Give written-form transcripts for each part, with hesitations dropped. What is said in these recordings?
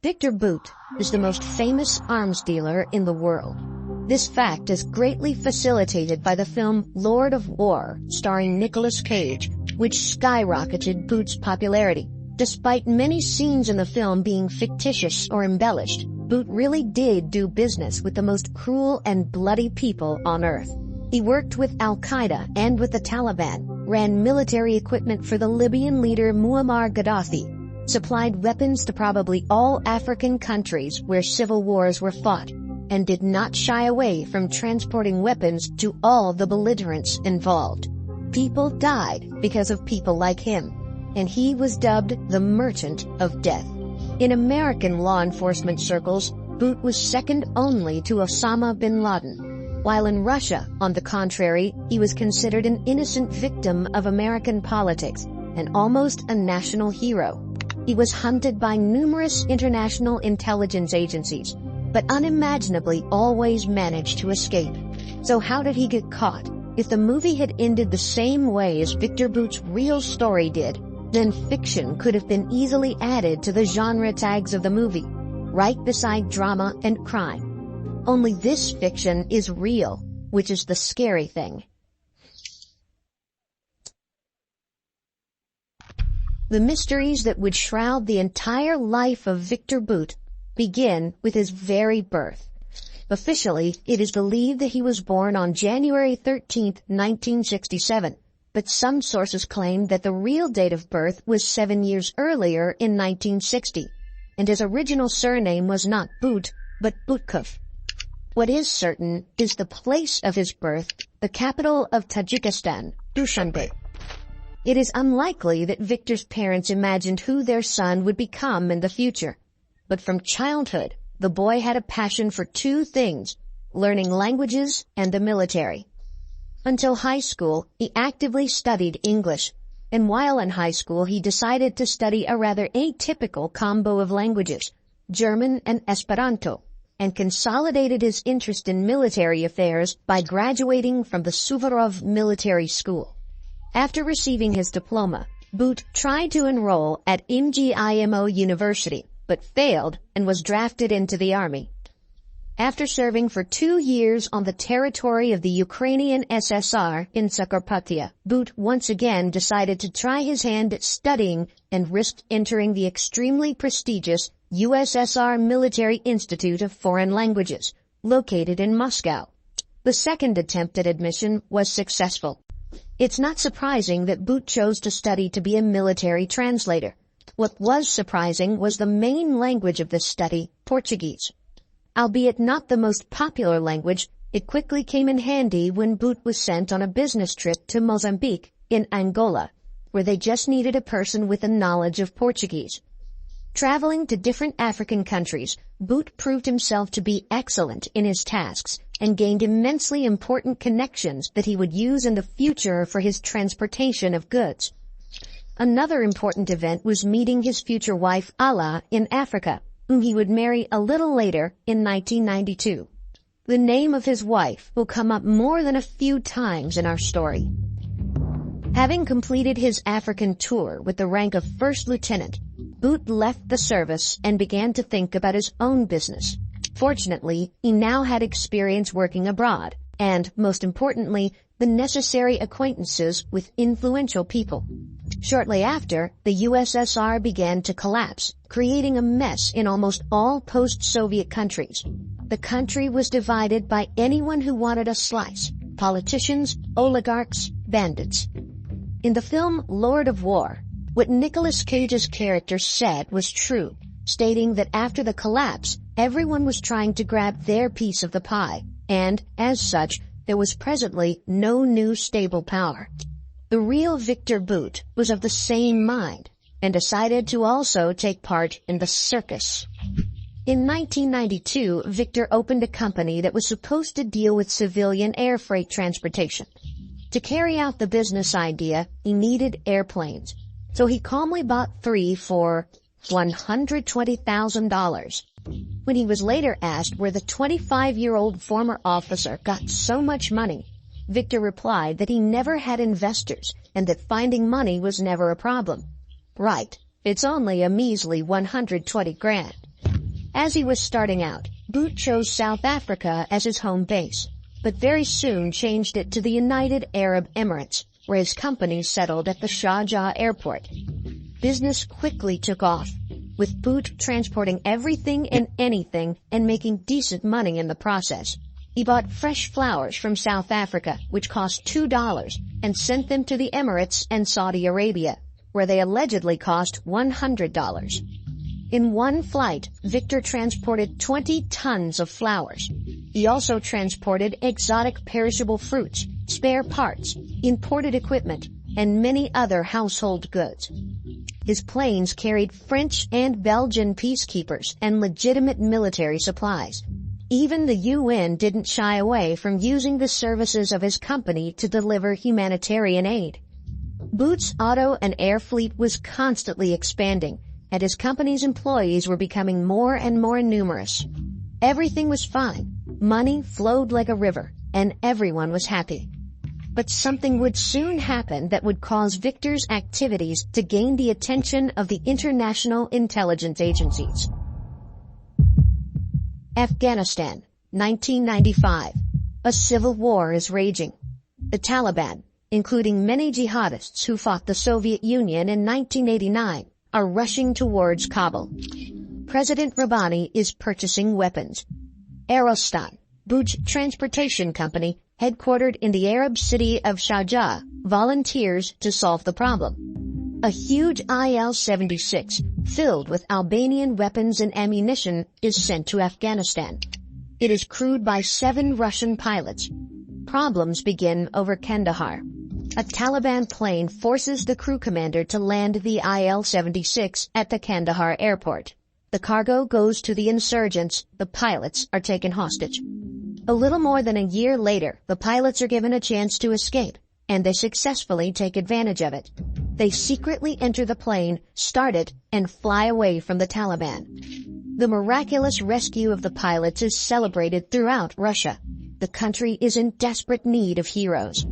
Victor Bout is the most famous arms dealer in the world. This fact is greatly facilitated by the film Lord of War, starring Nicolas Cage, which skyrocketed Bout's popularity. Despite many scenes in the film being fictitious or embellished, Bout really did do business with the most cruel and bloody people on earth. He worked with Al-Qaeda and with the Taliban, ran military equipment for the Libyan leader Muammar Gaddafi, supplied weapons to probably all African countries where civil wars were fought, and did not shy away from transporting weapons to all the belligerents involved. People died because of people like him, and he was dubbed the Merchant of Death. In American law enforcement circles, Bout was second only to Osama bin Laden, while in Russia, on the contrary, he was considered an innocent victim of American politics and almost a national hero. He was hunted by numerous international intelligence agencies, but unimaginably always managed to escape. So how did he get caught? If the movie had ended the same way as Victor Bout's real story did, then fiction could have been easily added to the genre tags of the movie, right beside drama and crime. Only this fiction is real, which is the scary thing. The mysteries that would shroud the entire life of Victor Bout begin with his very birth. Officially, it is believed that he was born on January 13, 1967, but some sources claim that the real date of birth was 7 years earlier in 1960, and his original surname was not Bout, but Butkov. What is certain is the place of his birth, the capital of Tajikistan, Dushanbe. It is unlikely that Victor's parents imagined who their son would become in the future. But from childhood, the boy had a passion for two things, learning languages and the military. Until high school, he actively studied English, and while in high school he decided to study a rather atypical combo of languages, German and Esperanto, and consolidated his interest in military affairs by graduating from the Suvorov Military School. After receiving his diploma, Bout tried to enroll at MGIMO University, but failed and was drafted into the army. After serving for 2 years on the territory of the Ukrainian SSR in Zakarpattia, Bout once again decided to try his hand at studying and risked entering the extremely prestigious USSR Military Institute of Foreign Languages, located in Moscow. The second attempt at admission was successful. It's not surprising that Bout chose to study to be a military translator. What was surprising was the main language of this study, Portuguese. Albeit not the most popular language, it quickly came in handy when Bout was sent on a business trip to Mozambique in Angola, where they just needed a person with a knowledge of Portuguese. Traveling to different African countries, Bout proved himself to be excellent in his tasks and gained immensely important connections that he would use in the future for his transportation of goods. Another important event was meeting his future wife Ala in Africa, whom he would marry a little later in 1992. The name of his wife will come up more than a few times in our story. Having completed his African tour with the rank of first lieutenant, Bout left the service and began to think about his own business. Fortunately, he now had experience working abroad, and, most importantly, the necessary acquaintances with influential people. Shortly after, the USSR began to collapse, creating a mess in almost all post-Soviet countries. The country was divided by anyone who wanted a slice: politicians, oligarchs, bandits. In the film Lord of War, what Nicolas Cage's character said was true, stating that after the collapse, everyone was trying to grab their piece of the pie, and, as such, there was presently no new stable power. The real Victor Bout was of the same mind, and decided to also take part in the circus. In 1992, Victor opened a company that was supposed to deal with civilian air freight transportation. To carry out the business idea, he needed airplanes, so he calmly bought 3 for $120,000. When he was later asked where the 25-year-old former officer got so much money, Victor replied that he never had investors and that finding money was never a problem. Right, it's only a measly 120 grand. As he was starting out, Bout chose South Africa as his home base, but very soon changed it to the United Arab Emirates, where his company settled at the Sharjah airport. Business quickly took off, with Bout transporting everything and anything and making decent money in the process. He bought fresh flowers from South Africa, which cost $2, and sent them to the Emirates and Saudi Arabia, where they allegedly cost $100. In one flight, Victor transported 20 tons of flowers. He also transported exotic perishable fruits, spare parts, imported equipment, and many other household goods. His planes carried French and Belgian peacekeepers and legitimate military supplies. Even the UN didn't shy away from using the services of his company to deliver humanitarian aid. Bout's auto and air fleet was constantly expanding, and his company's employees were becoming more and more numerous. Everything was fine. Money flowed like a river, and everyone was happy. But something would soon happen that would cause Victor's activities to gain the attention of the international intelligence agencies. Afghanistan, 1995. A civil war is raging. The Taliban, including many jihadists who fought the Soviet Union in 1989, are rushing towards Kabul. President Rabbani is purchasing weapons. Aerostan, Bout's transportation company, headquartered in the Arab city of Sharjah, volunteers to solve the problem. A huge IL-76, filled with Albanian weapons and ammunition, is sent to Afghanistan. It is crewed by 7 Russian pilots. Problems begin over Kandahar. A Taliban plane forces the crew commander to land the IL-76 at the Kandahar airport. The cargo goes to the insurgents. The pilots are taken hostage. A little more than a year later, the pilots are given a chance to escape, and they successfully take advantage of it. They secretly enter the plane, start it, and fly away from the Taliban. The miraculous rescue of the pilots is celebrated throughout Russia. The country is in desperate need of heroes.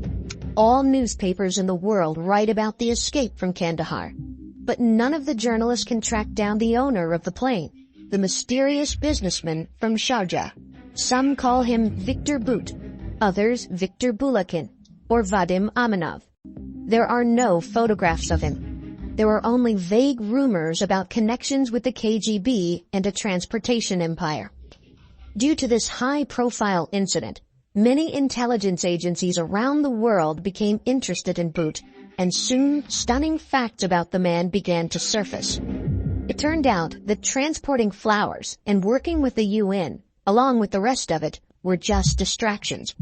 All newspapers in the world write about the escape from Kandahar. But none of the journalists can track down the owner of the plane, the mysterious businessman from Sharjah. Some call him Victor Bout, others Viktor Bulakin, or Vadim Aminov. There are no photographs of him. There are only vague rumors about connections with the KGB and a transportation empire. Due to this high-profile incident, many intelligence agencies around the world became interested in Bout, and soon stunning facts about the man began to surface. It turned out that transporting flowers and working with the UN, along with the rest of it, were just distractions.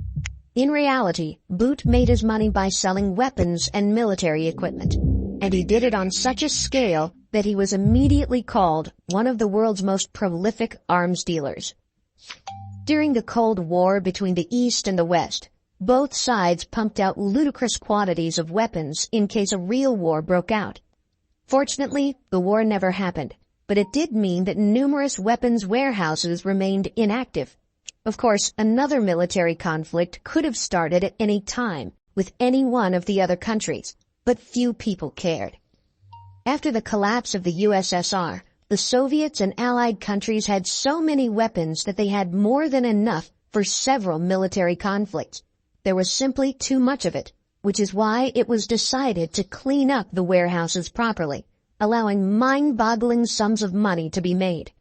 In reality, Bout made his money by selling weapons and military equipment, and he did it on such a scale that he was immediately called one of the world's most prolific arms dealers. During the Cold War between the East and the West, both sides pumped out ludicrous quantities of weapons in case a real war broke out. Fortunately, the war never happened, but it did mean that numerous weapons warehouses remained inactive. Of course, another military conflict could have started at any time with any one of the other countries, but few people cared. After the collapse of the USSR, the Soviets and Allied countries had so many weapons that they had more than enough for several military conflicts. There was simply too much of it, which is why it was decided to clean up the warehouses properly, allowing mind-boggling sums of money to be made.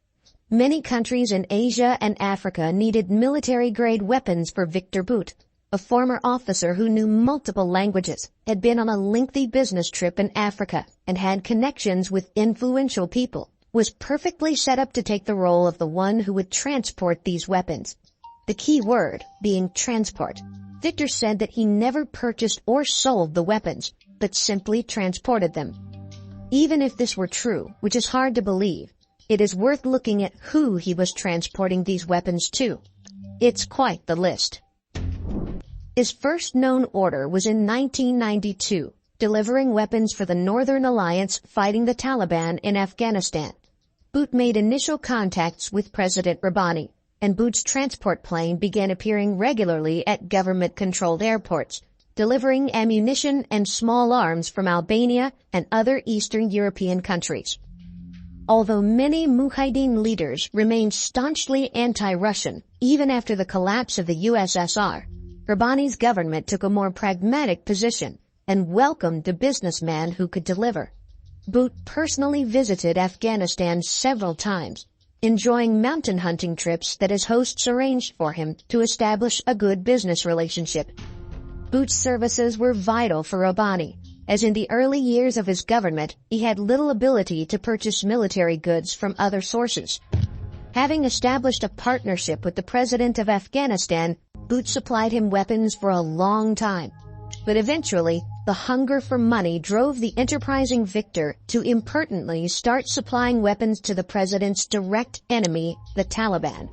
Many countries in Asia and Africa needed military-grade weapons for Victor Bout, a former officer who knew multiple languages, had been on a lengthy business trip in Africa, and had connections with influential people, was perfectly set up to take the role of the one who would transport these weapons. The key word being transport. Victor said that he never purchased or sold the weapons, but simply transported them. Even if this were true, which is hard to believe, it is worth looking at who he was transporting these weapons to. It's quite the list. His first known order was in 1992, delivering weapons for the Northern Alliance fighting the Taliban in Afghanistan. Bout made initial contacts with President Rabbani, and Bout's transport plane began appearing regularly at government-controlled airports, delivering ammunition and small arms from Albania and other Eastern European countries. Although many Mujahideen leaders remained staunchly anti-Russian, even after the collapse of the USSR, Rabbani's government took a more pragmatic position and welcomed a businessman who could deliver. Bout personally visited Afghanistan several times, enjoying mountain hunting trips that his hosts arranged for him to establish a good business relationship. Bout's services were vital for Rabbani, as in the early years of his government, he had little ability to purchase military goods from other sources. Having established a partnership with the president of Afghanistan, Bout supplied him weapons for a long time. But eventually, the hunger for money drove the enterprising Victor to impertinently start supplying weapons to the president's direct enemy, the Taliban.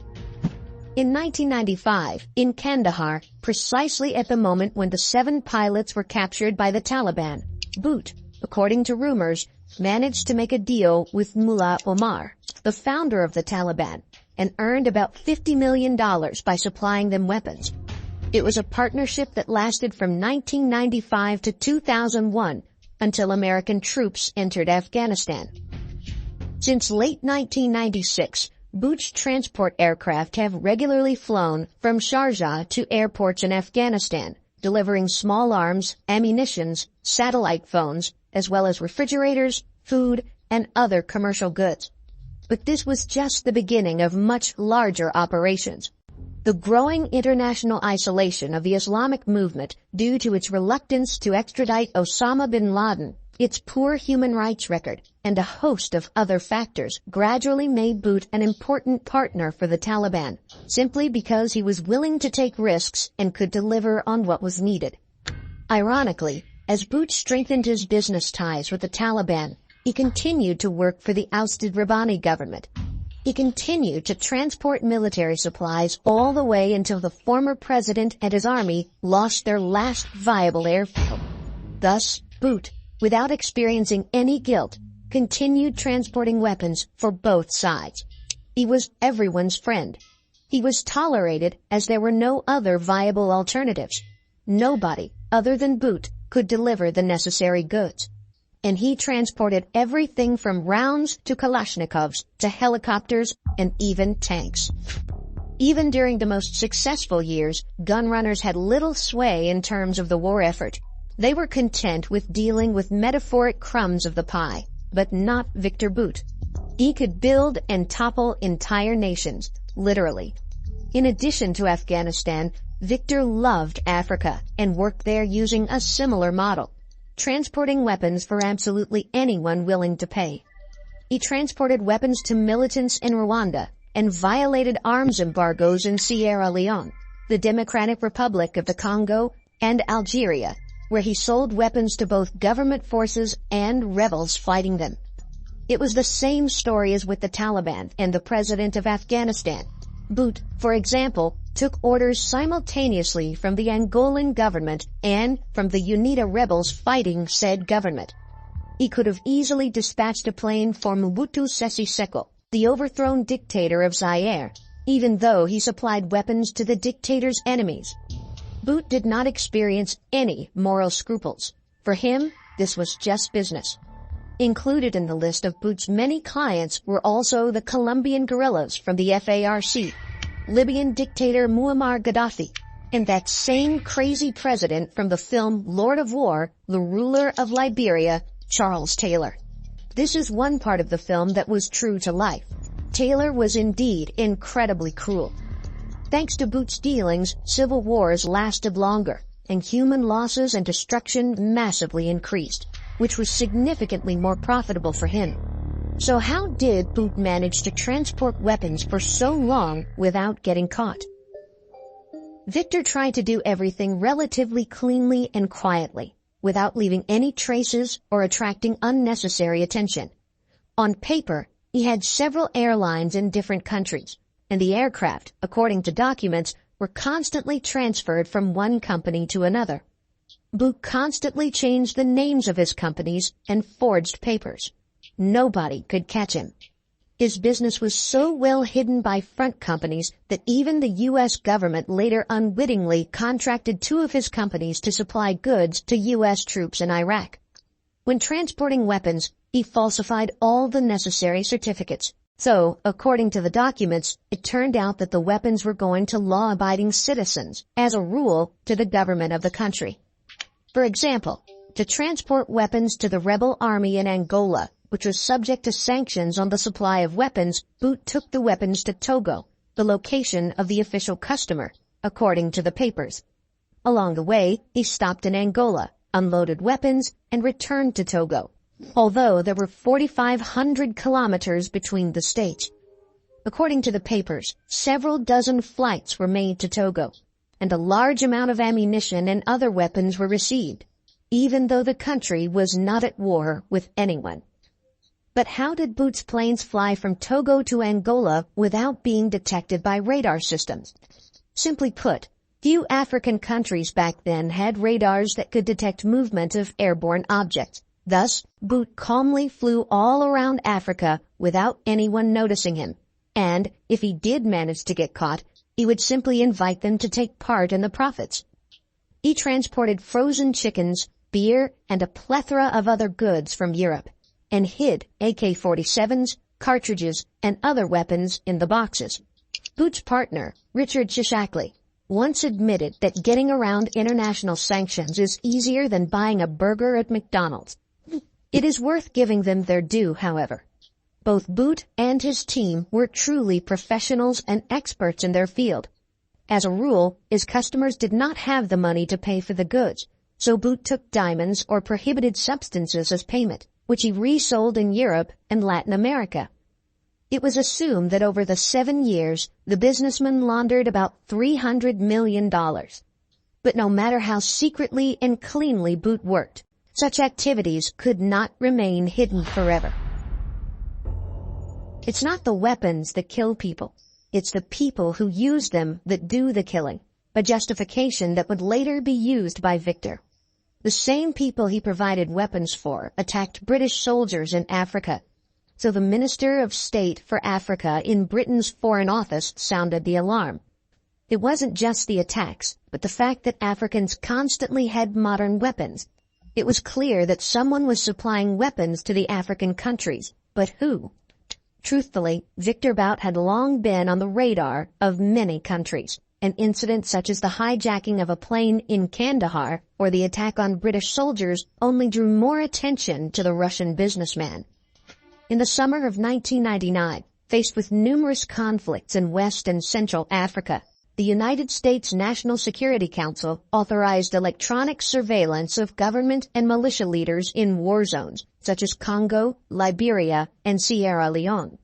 In 1995, in Kandahar, precisely at the moment when the 7 pilots were captured by the Taliban, Bout, according to rumors, managed to make a deal with Mullah Omar, the founder of the Taliban, and earned about $50 million by supplying them weapons. It was a partnership that lasted from 1995 to 2001 until American troops entered Afghanistan. Since late 1996, Bout's transport aircraft have regularly flown from Sharjah to airports in Afghanistan, delivering small arms, ammunitions, satellite phones, as well as refrigerators, food, and other commercial goods. But this was just the beginning of much larger operations. The growing international isolation of the Islamic movement due to its reluctance to extradite Osama bin Laden, its poor human rights record, and a host of other factors gradually made Bout an important partner for the Taliban, simply because he was willing to take risks and could deliver on what was needed. Ironically, as Bout strengthened his business ties with the Taliban, he continued to work for the ousted Rabbani government. He continued to transport military supplies all the way until the former president and his army lost their last viable airfield. Thus, Bout, without experiencing any guilt, continued transporting weapons for both sides. He was everyone's friend. He was tolerated as there were no other viable alternatives. Nobody, other than Bout, could deliver the necessary goods. And he transported everything from rounds to Kalashnikovs to helicopters and even tanks. Even during the most successful years, gunrunners had little sway in terms of the war effort. They were content with dealing with metaphoric crumbs of the pie, but not Victor Bout. He could build and topple entire nations, literally. In addition to Afghanistan, Victor loved Africa and worked there using a similar model, transporting weapons for absolutely anyone willing to pay. He transported weapons to militants in Rwanda and violated arms embargoes in Sierra Leone, the Democratic Republic of the Congo, and Algeria, where he sold weapons to both government forces and rebels fighting them. It was the same story as with the Taliban and the president of Afghanistan. Bout, for example, took orders simultaneously from the Angolan government and from the UNITA rebels fighting said government. He could have easily dispatched a plane for Mobutu Sese Seko, the overthrown dictator of Zaire, even though he supplied weapons to the dictator's enemies. Bout did not experience any moral scruples. For him, this was just business. Included in the list of Bout's many clients were also the Colombian guerrillas from the FARC, Libyan dictator Muammar Gaddafi, and that same crazy president from the film Lord of War, the ruler of Liberia, Charles Taylor. This is one part of the film that was true to life. Taylor was indeed incredibly cruel. Thanks to Bout's dealings, civil wars lasted longer, and human losses and destruction massively increased, which was significantly more profitable for him. So how did Bout manage to transport weapons for so long without getting caught? Victor tried to do everything relatively cleanly and quietly, without leaving any traces or attracting unnecessary attention. On paper, he had several airlines in different countries, and the aircraft, according to documents, were constantly transferred from one company to another. Bout constantly changed the names of his companies and forged papers. Nobody could catch him. His business was so well hidden by front companies that even the U.S. government later unwittingly contracted 2 of his companies to supply goods to U.S. troops in Iraq. When transporting weapons, he falsified all the necessary certificates. So, according to the documents, it turned out that the weapons were going to law-abiding citizens, as a rule, to the government of the country. For example, to transport weapons to the rebel army in Angola, which was subject to sanctions on the supply of weapons, Bout took the weapons to Togo, the location of the official customer, according to the papers. Along the way, he stopped in Angola, unloaded weapons, and returned to Togo, although there were 4,500 kilometers between the states. According to the papers, several dozen flights were made to Togo, and a large amount of ammunition and other weapons were received, even though the country was not at war with anyone. But how did Bout's planes fly from Togo to Angola without being detected by radar systems? Simply put, few African countries back then had radars that could detect movement of airborne objects. Thus, Bout calmly flew all around Africa without anyone noticing him. And, if he did manage to get caught, he would simply invite them to take part in the profits. He transported frozen chickens, beer, and a plethora of other goods from Europe, and hid AK-47s, cartridges, and other weapons in the boxes. Bout's partner, Richard Shishakli, once admitted that getting around international sanctions is easier than buying a burger at McDonald's. It is worth giving them their due, however. Both Bout and his team were truly professionals and experts in their field. As a rule, his customers did not have the money to pay for the goods, so Bout took diamonds or prohibited substances as payment, which he resold in Europe and Latin America. It was assumed that over the 7 years, the businessman laundered about $300 million. But no matter how secretly and cleanly Bout worked, such activities could not remain hidden forever. It's not the weapons that kill people. It's the people who use them that do the killing, a justification that would later be used by Victor. The same people he provided weapons for attacked British soldiers in Africa. So the Minister of State for Africa in Britain's Foreign Office sounded the alarm. It wasn't just the attacks, but the fact that Africans constantly had modern weapons. It was clear that someone was supplying weapons to the African countries, but who? Truthfully, Victor Bout had long been on the radar of many countries. An incident such as the hijacking of a plane in Kandahar or the attack on British soldiers only drew more attention to the Russian businessman. In the summer of 1999, faced with numerous conflicts in West and Central Africa, the United States National Security Council authorized electronic surveillance of government and militia leaders in war zones, such as Congo, Liberia, and Sierra Leone.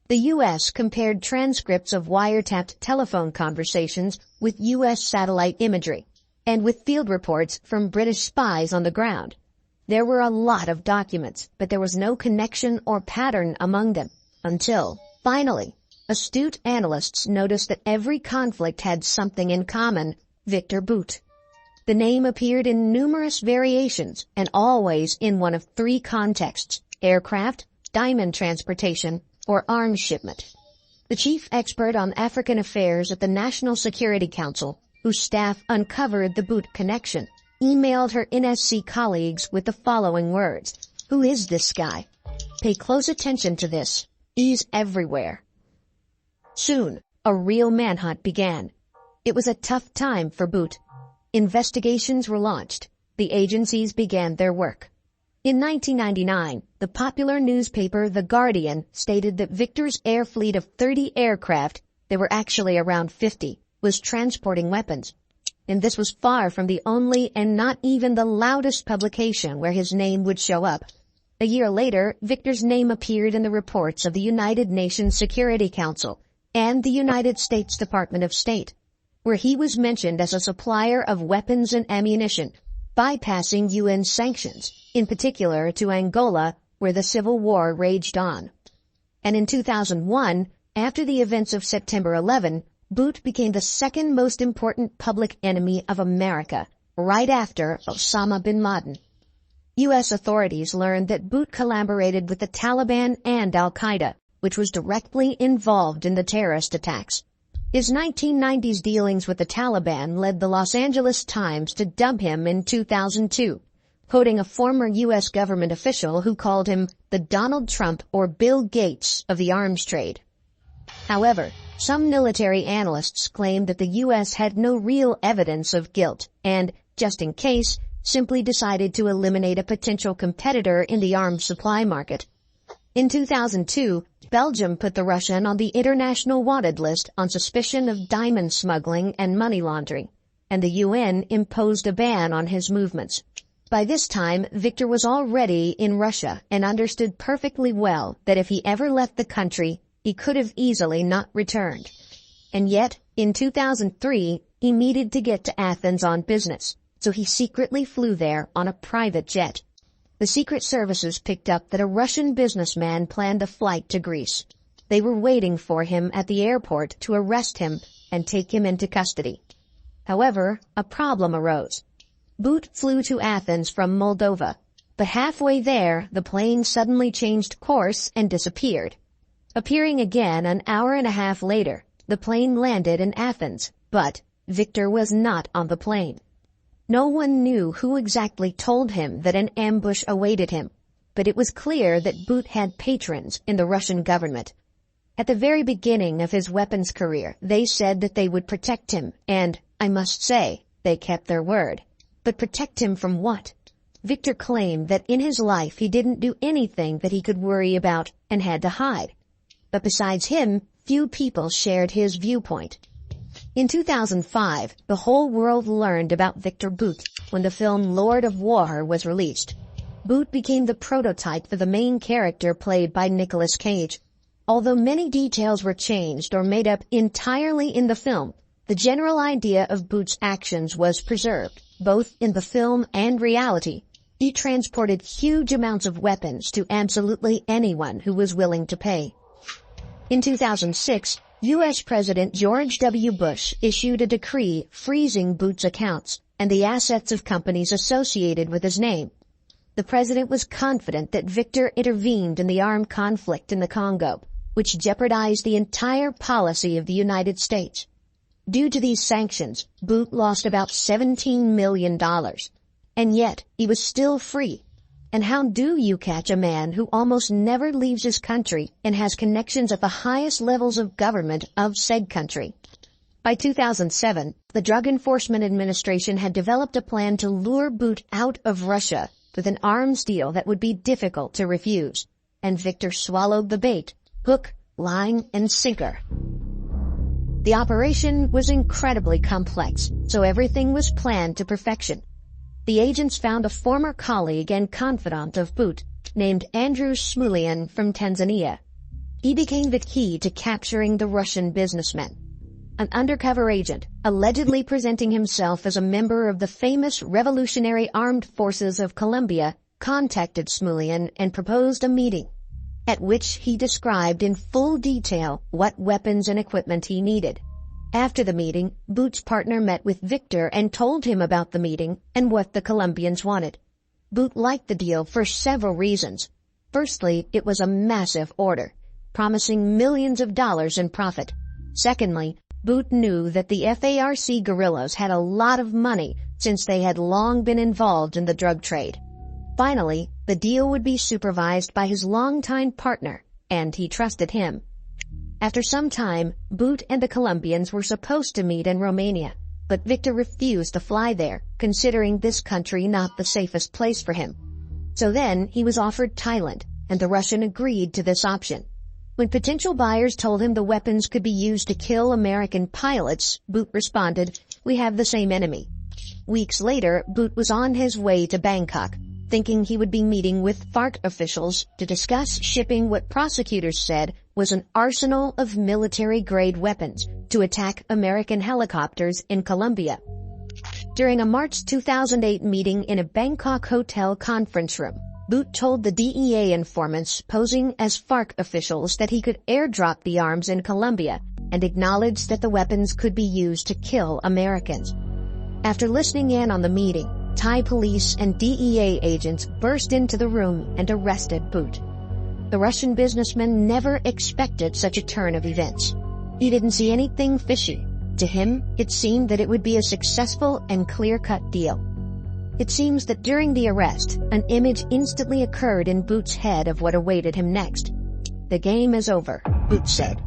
The U.S. compared transcripts of wiretapped telephone conversations with U.S. satellite imagery, and with field reports from British spies on the ground. There were a lot of documents, but there was no connection or pattern among them, until, finally, astute analysts noticed that every conflict had something in common: Victor Bout. The name appeared in numerous variations, and always in one of 3 contexts: aircraft, diamond transportation, or arms shipment. The chief expert on African affairs at the National Security Council, whose staff uncovered the Bout connection, emailed her NSC colleagues with the following words: "Who is this guy? Pay close attention to this. He's everywhere." Soon, a real manhunt began. It was a tough time for Bout. Investigations were launched. The agencies began their work. In 1999, the popular newspaper The Guardian stated that Victor's air fleet of 30 aircraft, there were actually around 50, was transporting weapons. And this was far from the only and not even the loudest publication where his name would show up. A year later, Victor's name appeared in the reports of the United Nations Security Council and the United States Department of State, where he was mentioned as a supplier of weapons and ammunition, bypassing UN sanctions, in particular to Angola, where the civil war raged on. And in 2001, after the events of September 11, Bout became the second most important public enemy of America, right after Osama bin Laden. U.S. authorities learned that Bout collaborated with the Taliban and Al-Qaeda, which was directly involved in the terrorist attacks. His 1990s dealings with the Taliban led the Los Angeles Times to dub him in 2002 quoting a former U.S. government official who called him the Donald Trump or Bill Gates of the arms trade. However, some military analysts claimed that the U.S. had no real evidence of guilt and, just in case, simply decided to eliminate a potential competitor in the arms supply market. In 2002, Belgium put the Russian on the international wanted list on suspicion of diamond smuggling and money laundering, and the UN imposed a ban on his movements. By this time, Victor was already in Russia and understood perfectly well that if he ever left the country, he could have easily not returned. And yet, in 2003, he needed to get to Athens on business, so he secretly flew there on a private jet. The Secret Services picked up that a Russian businessman planned a flight to Greece. They were waiting for him at the airport to arrest him and take him into custody. However, a problem arose. Bout flew to Athens from Moldova, but halfway there, the plane suddenly changed course and disappeared. Appearing again an hour and a half later, the plane landed in Athens, but Victor was not on the plane. No one knew who exactly told him that an ambush awaited him, but it was clear that Bout had patrons in the Russian government. At the very beginning of his weapons career, they said that they would protect him, and, I must say, they kept their word. But protect him from what? Victor claimed that in his life he didn't do anything that he could worry about and had to hide. But besides him, few people shared his viewpoint. In 2005, the whole world learned about Victor Bout when the film Lord of War was released. Bout became the prototype for the main character played by Nicolas Cage. Although many details were changed or made up entirely in the film, the general idea of Bout's actions was preserved, both in the film and reality. He transported huge amounts of weapons to absolutely anyone who was willing to pay. In 2006, U.S. President George W. Bush issued a decree freezing Bout's accounts and the assets of companies associated with his name. The president was confident that Victor intervened in the armed conflict in the Congo, which jeopardized the entire policy of the United States. Due to these sanctions, Bout lost about $17 million. And yet, he was still free. And how do you catch a man who almost never leaves his country and has connections at the highest levels of government of said country? By 2007, the Drug Enforcement Administration had developed a plan to lure Bout out of Russia with an arms deal that would be difficult to refuse. And Victor swallowed the bait, hook, line, and sinker. The operation was incredibly complex, so everything was planned to perfection. The agents found a former colleague and confidant of Bout, named Andrew Smulian from Tanzania. He became the key to capturing the Russian businessman. An undercover agent, allegedly presenting himself as a member of the famous Revolutionary Armed Forces of Colombia, contacted Smulian and proposed a meeting, at which he described in full detail what weapons and equipment he needed. After the meeting, Bout's partner met with Victor and told him about the meeting and what the Colombians wanted. Bout liked the deal for several reasons. Firstly, it was a massive order, promising millions of dollars in profit. Secondly, Bout knew that the FARC guerrillas had a lot of money since they had long been involved in the drug trade. Finally, the deal would be supervised by his longtime partner, and he trusted him. After some time, Bout and the Colombians were supposed to meet in Romania, but Victor refused to fly there, considering this country not the safest place for him. So then he was offered Thailand, and the Russian agreed to this option. When potential buyers told him the weapons could be used to kill American pilots, Bout responded, "We have the same enemy." Weeks later, Bout was on his way to Bangkok, thinking he would be meeting with FARC officials to discuss shipping what prosecutors said was an arsenal of military-grade weapons to attack American helicopters in Colombia. During a March 2008 meeting in a Bangkok hotel conference room, Bout told the DEA informants posing as FARC officials that he could airdrop the arms in Colombia and acknowledged that the weapons could be used to kill Americans. After listening in on the meeting, Thai police and DEA agents burst into the room and arrested Bout. The Russian businessman never expected such a turn of events. He didn't see anything fishy. To him, it seemed that it would be a successful and clear-cut deal. It seems that during the arrest, an image instantly occurred in Bout's head of what awaited him next. "The game is over," Bout said.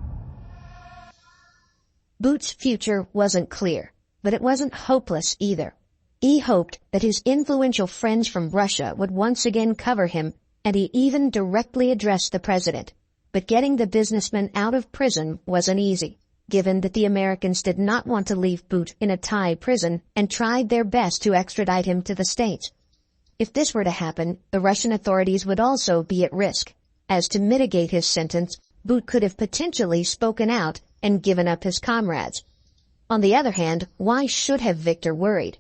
Bout's future wasn't clear, but it wasn't hopeless either. He hoped that his influential friends from Russia would once again cover him, and he even directly addressed the president. But getting the businessman out of prison wasn't easy, given that the Americans did not want to leave Bout in a Thai prison and tried their best to extradite him to the States. If this were to happen, the Russian authorities would also be at risk, as to mitigate his sentence, Bout could have potentially spoken out and given up his comrades. On the other hand, why should have Victor worried?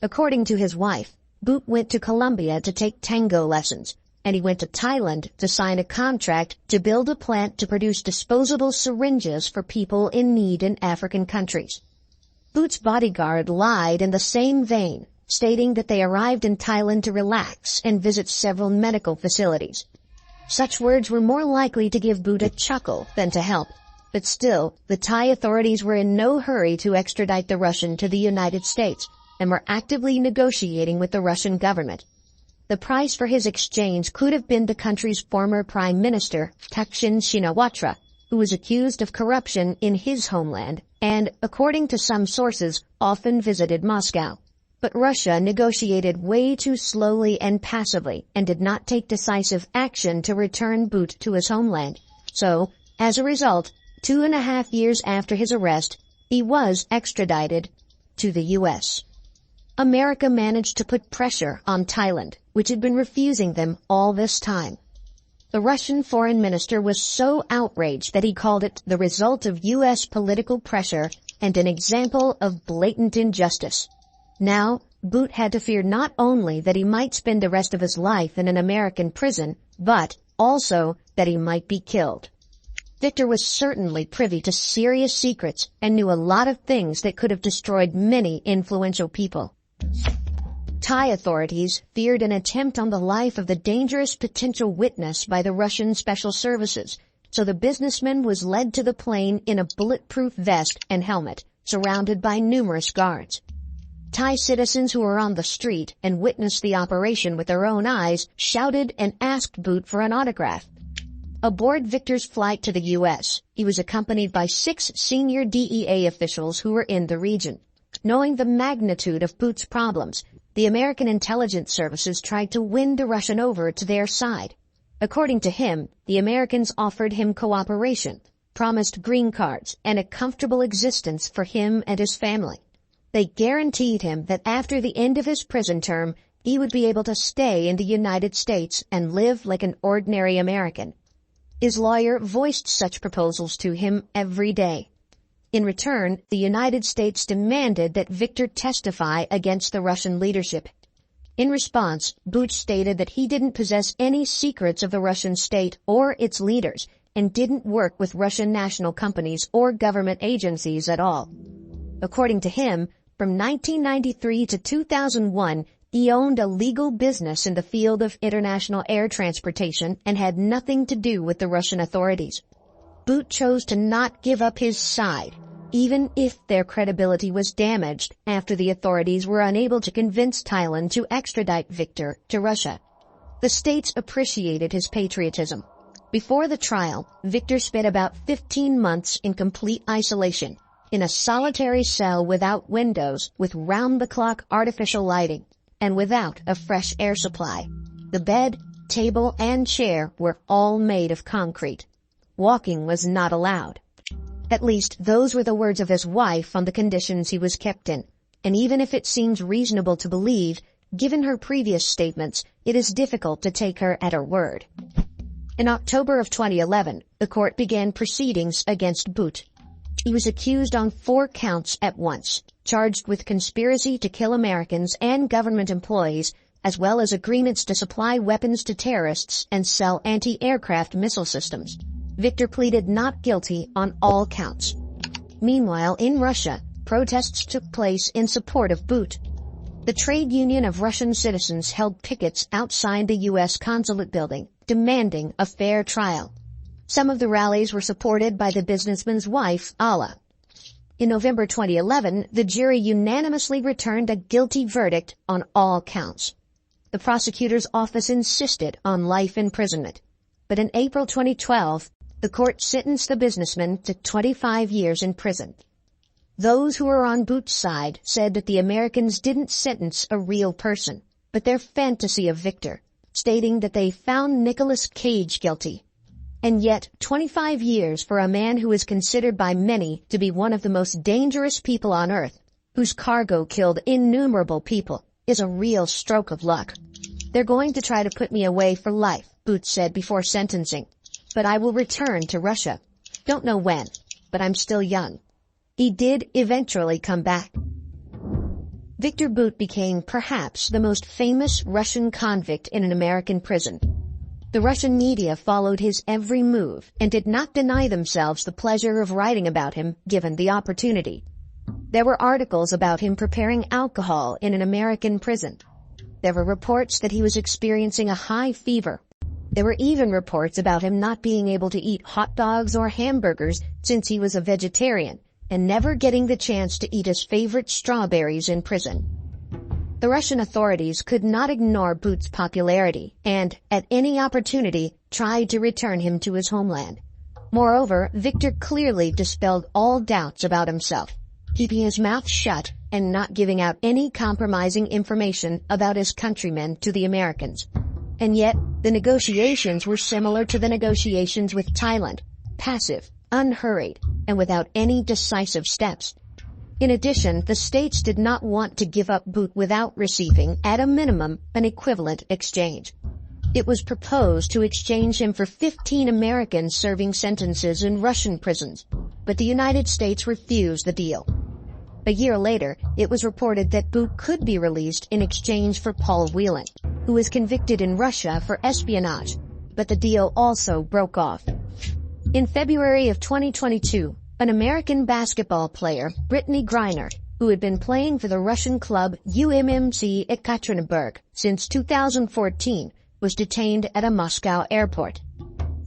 According to his wife, Bout went to Colombia to take tango lessons, and he went to Thailand to sign a contract to build a plant to produce disposable syringes for people in need in African countries. Bout's bodyguard lied in the same vein, stating that they arrived in Thailand to relax and visit several medical facilities. Such words were more likely to give Bout a chuckle than to help, but still, the Thai authorities were in no hurry to extradite the Russian to the United States, and were actively negotiating with the Russian government. The price for his exchange could have been the country's former prime minister, Thaksin Shinawatra, who was accused of corruption in his homeland and, according to some sources, often visited Moscow. But Russia negotiated way too slowly and passively and did not take decisive action to return Bout to his homeland. So, as a result, 2.5 years after his arrest, he was extradited to the U.S. America managed to put pressure on Thailand, which had been refusing them all this time. The Russian foreign minister was so outraged that he called it the result of U.S. political pressure and an example of blatant injustice. Now, Bout had to fear not only that he might spend the rest of his life in an American prison, but also that he might be killed. Victor was certainly privy to serious secrets and knew a lot of things that could have destroyed many influential people. Thai authorities feared an attempt on the life of the dangerous potential witness by the Russian special services, so the businessman was led to the plane in a bulletproof vest and helmet, surrounded by numerous guards. Thai citizens who were on the street and witnessed the operation with their own eyes shouted and asked Bout for an autograph. Aboard Victor's flight to the U.S., he was accompanied by 6 senior DEA officials who were in the region. Knowing the magnitude of Bout's problems, the American intelligence services tried to win the Russian over to their side. According to him, the Americans offered him cooperation, promised green cards, and a comfortable existence for him and his family. They guaranteed him that after the end of his prison term, he would be able to stay in the United States and live like an ordinary American. His lawyer voiced such proposals to him every day. In return, the United States demanded that Victor testify against the Russian leadership. In response, Bout stated that he didn't possess any secrets of the Russian state or its leaders and didn't work with Russian national companies or government agencies at all. According to him, from 1993 to 2001, he owned a legal business in the field of international air transportation and had nothing to do with the Russian authorities. Bout chose to not give up his side, even if their credibility was damaged after the authorities were unable to convince Thailand to extradite Victor to Russia. The states appreciated his patriotism. Before the trial, Victor spent about 15 months in complete isolation, in a solitary cell without windows, with round-the-clock artificial lighting, and without a fresh air supply. The bed, table, and chair were all made of concrete. Walking was not allowed. At least those were the words of his wife on the conditions he was kept in, and even if it seems reasonable to believe, given her previous statements, it is difficult to take her at her word. In October of 2011, the court began proceedings against Bout. He was accused on 4 counts at once, charged with conspiracy to kill Americans and government employees, as well as agreements to supply weapons to terrorists and sell anti-aircraft missile systems. Victor pleaded not guilty on all counts. Meanwhile, in Russia, protests took place in support of Bout. The trade union of Russian citizens held pickets outside the U.S. consulate building, demanding a fair trial. Some of the rallies were supported by the businessman's wife, Alla. In November 2011, the jury unanimously returned a guilty verdict on all counts. The prosecutor's office insisted on life imprisonment. But in April 2012, the court sentenced the businessman to 25 years in prison. Those who were on Bout's side said that the Americans didn't sentence a real person, but their fantasy of Victor, stating that they found Nicolas Cage guilty. And yet, 25 years for a man who is considered by many to be one of the most dangerous people on earth, whose cargo killed innumerable people, is a real stroke of luck. They're going to try to put me away for life, Bout said before sentencing. But I will return to Russia. Don't know when, but I'm still young. He did eventually come back. Victor Bout became perhaps the most famous Russian convict in an American prison. The Russian media followed his every move and did not deny themselves the pleasure of writing about him given the opportunity. There were articles about him preparing alcohol in an American prison. There were reports that he was experiencing a high fever. There were even reports about him not being able to eat hot dogs or hamburgers since he was a vegetarian and never getting the chance to eat his favorite strawberries in prison. The Russian authorities could not ignore Bout's popularity and, at any opportunity, tried to return him to his homeland. Moreover, Victor clearly dispelled all doubts about himself, keeping his mouth shut and not giving out any compromising information about his countrymen to the Americans. And yet, the negotiations were similar to the negotiations with Thailand, passive, unhurried, and without any decisive steps. In addition, the states did not want to give up Bout without receiving, at a minimum, an equivalent exchange. It was proposed to exchange him for 15 Americans serving sentences in Russian prisons, but the United States refused the deal. A year later, it was reported that Bout could be released in exchange for Paul Whelan, who was convicted in Russia for espionage, but the deal also broke off. In February of 2022, an American basketball player, Brittany Griner, who had been playing for the Russian club UMMC Ekaterinburg since 2014, was detained at a Moscow airport.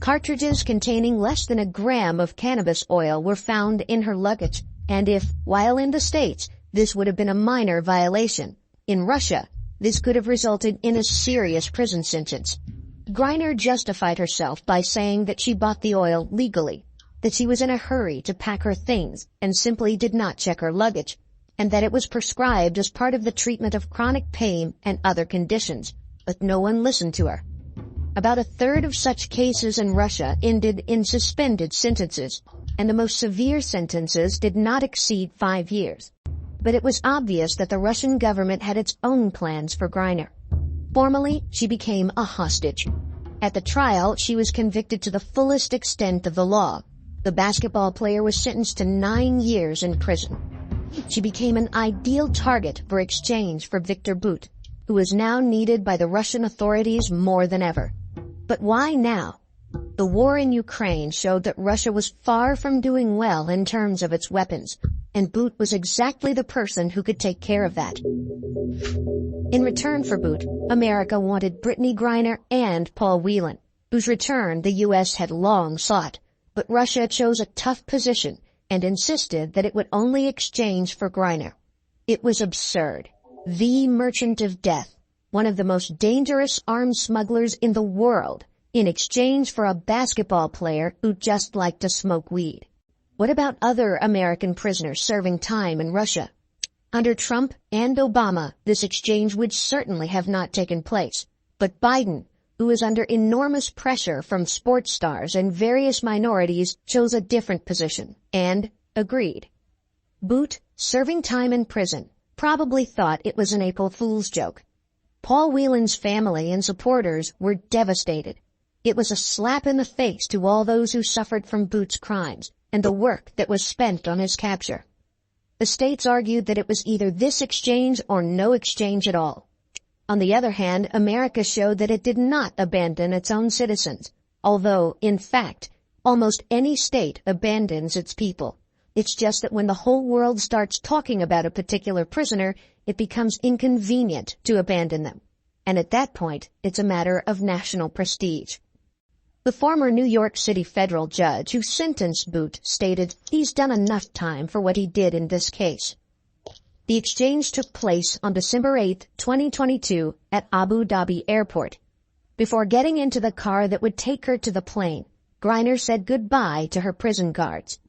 Cartridges containing less than a gram of cannabis oil were found in her luggage, and if, while in the States, this would have been a minor violation, in Russia, this could have resulted in a serious prison sentence. Griner justified herself by saying that she bought the oil legally, that she was in a hurry to pack her things and simply did not check her luggage, and that it was prescribed as part of the treatment of chronic pain and other conditions, but no one listened to her. About a third of such cases in Russia ended in suspended sentences, and the most severe sentences did not exceed 5 years. But it was obvious that the Russian government had its own plans for Griner. Formally, she became a hostage. At the trial, she was convicted to the fullest extent of the law. The basketball player was sentenced to 9 years in prison. She became an ideal target for exchange for Victor Bout, who is now needed by the Russian authorities more than ever. But why now? The war in Ukraine showed that Russia was far from doing well in terms of its weapons, and Bout was exactly the person who could take care of that. In return for Bout, America wanted Brittany Griner and Paul Whelan, whose return the U.S. had long sought. But Russia chose a tough position and insisted that it would only exchange for Griner. It was absurd. The Merchant of Death, one of the most dangerous arms smugglers in the world, in exchange for a basketball player who just liked to smoke weed. What about other American prisoners serving time in Russia? Under Trump and Obama, this exchange would certainly have not taken place. But Biden, who is under enormous pressure from sports stars and various minorities, chose a different position and agreed. Bout, serving time in prison, probably thought it was an April Fool's joke. Paul Whelan's family and supporters were devastated. It was a slap in the face to all those who suffered from Bout's crimes and the work that was spent on his capture. The states argued that it was either this exchange or no exchange at all. On the other hand, America showed that it did not abandon its own citizens, although, in fact, almost any state abandons its people. It's just that when the whole world starts talking about a particular prisoner, it becomes inconvenient to abandon them. And at that point, it's a matter of national prestige. The former New York City federal judge who sentenced Bout stated he's done enough time for what he did in this case. The exchange took place on December 8, 2022 at Abu Dhabi Airport. Before getting into the car that would take her to the plane, Griner said goodbye to her prison guards.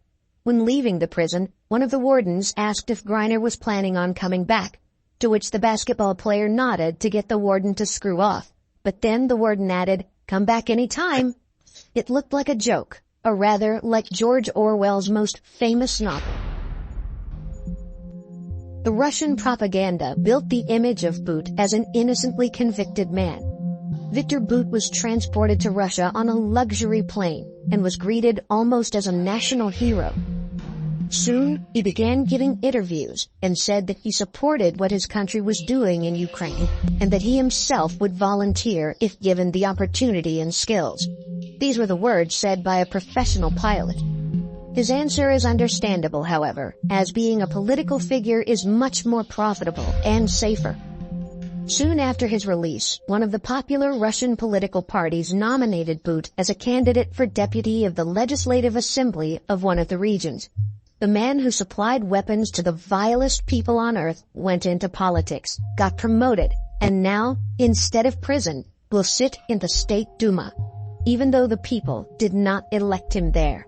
When leaving the prison, one of the wardens asked if Griner was planning on coming back, to which the basketball player nodded to get the warden to screw off. But then the warden added, "Come back any time." It looked like a joke, or rather like George Orwell's most famous novel. The Russian propaganda built the image of Bout as an innocently convicted man. Victor Bout was transported to Russia on a luxury plane and was greeted almost as a national hero. Soon, he began giving interviews and said that he supported what his country was doing in Ukraine and that he himself would volunteer if given the opportunity and skills. These were the words said by a professional pilot. His answer is understandable, however, as being a political figure is much more profitable and safer. Soon after his release, one of the popular Russian political parties nominated Bout as a candidate for deputy of the Legislative Assembly of one of the regions. The man who supplied weapons to the vilest people on earth went into politics, got promoted, and now, instead of prison, will sit in the State Duma, even though the people did not elect him there.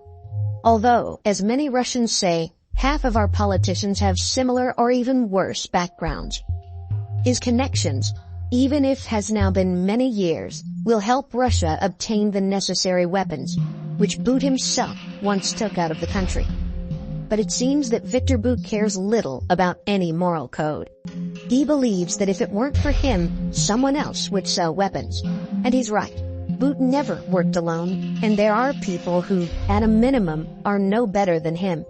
Although, as many Russians say, half of our politicians have similar or even worse backgrounds. His connections, even if has now been many years, will help Russia obtain the necessary weapons, which Bout himself once took out of the country. But it seems that Victor Bout cares little about any moral code. He believes that if it weren't for him, someone else would sell weapons. And he's right. Bout never worked alone, and there are people who, at a minimum, are no better than him.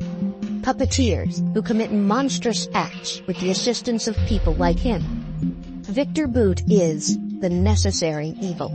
Puppeteers who commit monstrous acts with the assistance of people like him. Victor Bout is the necessary evil.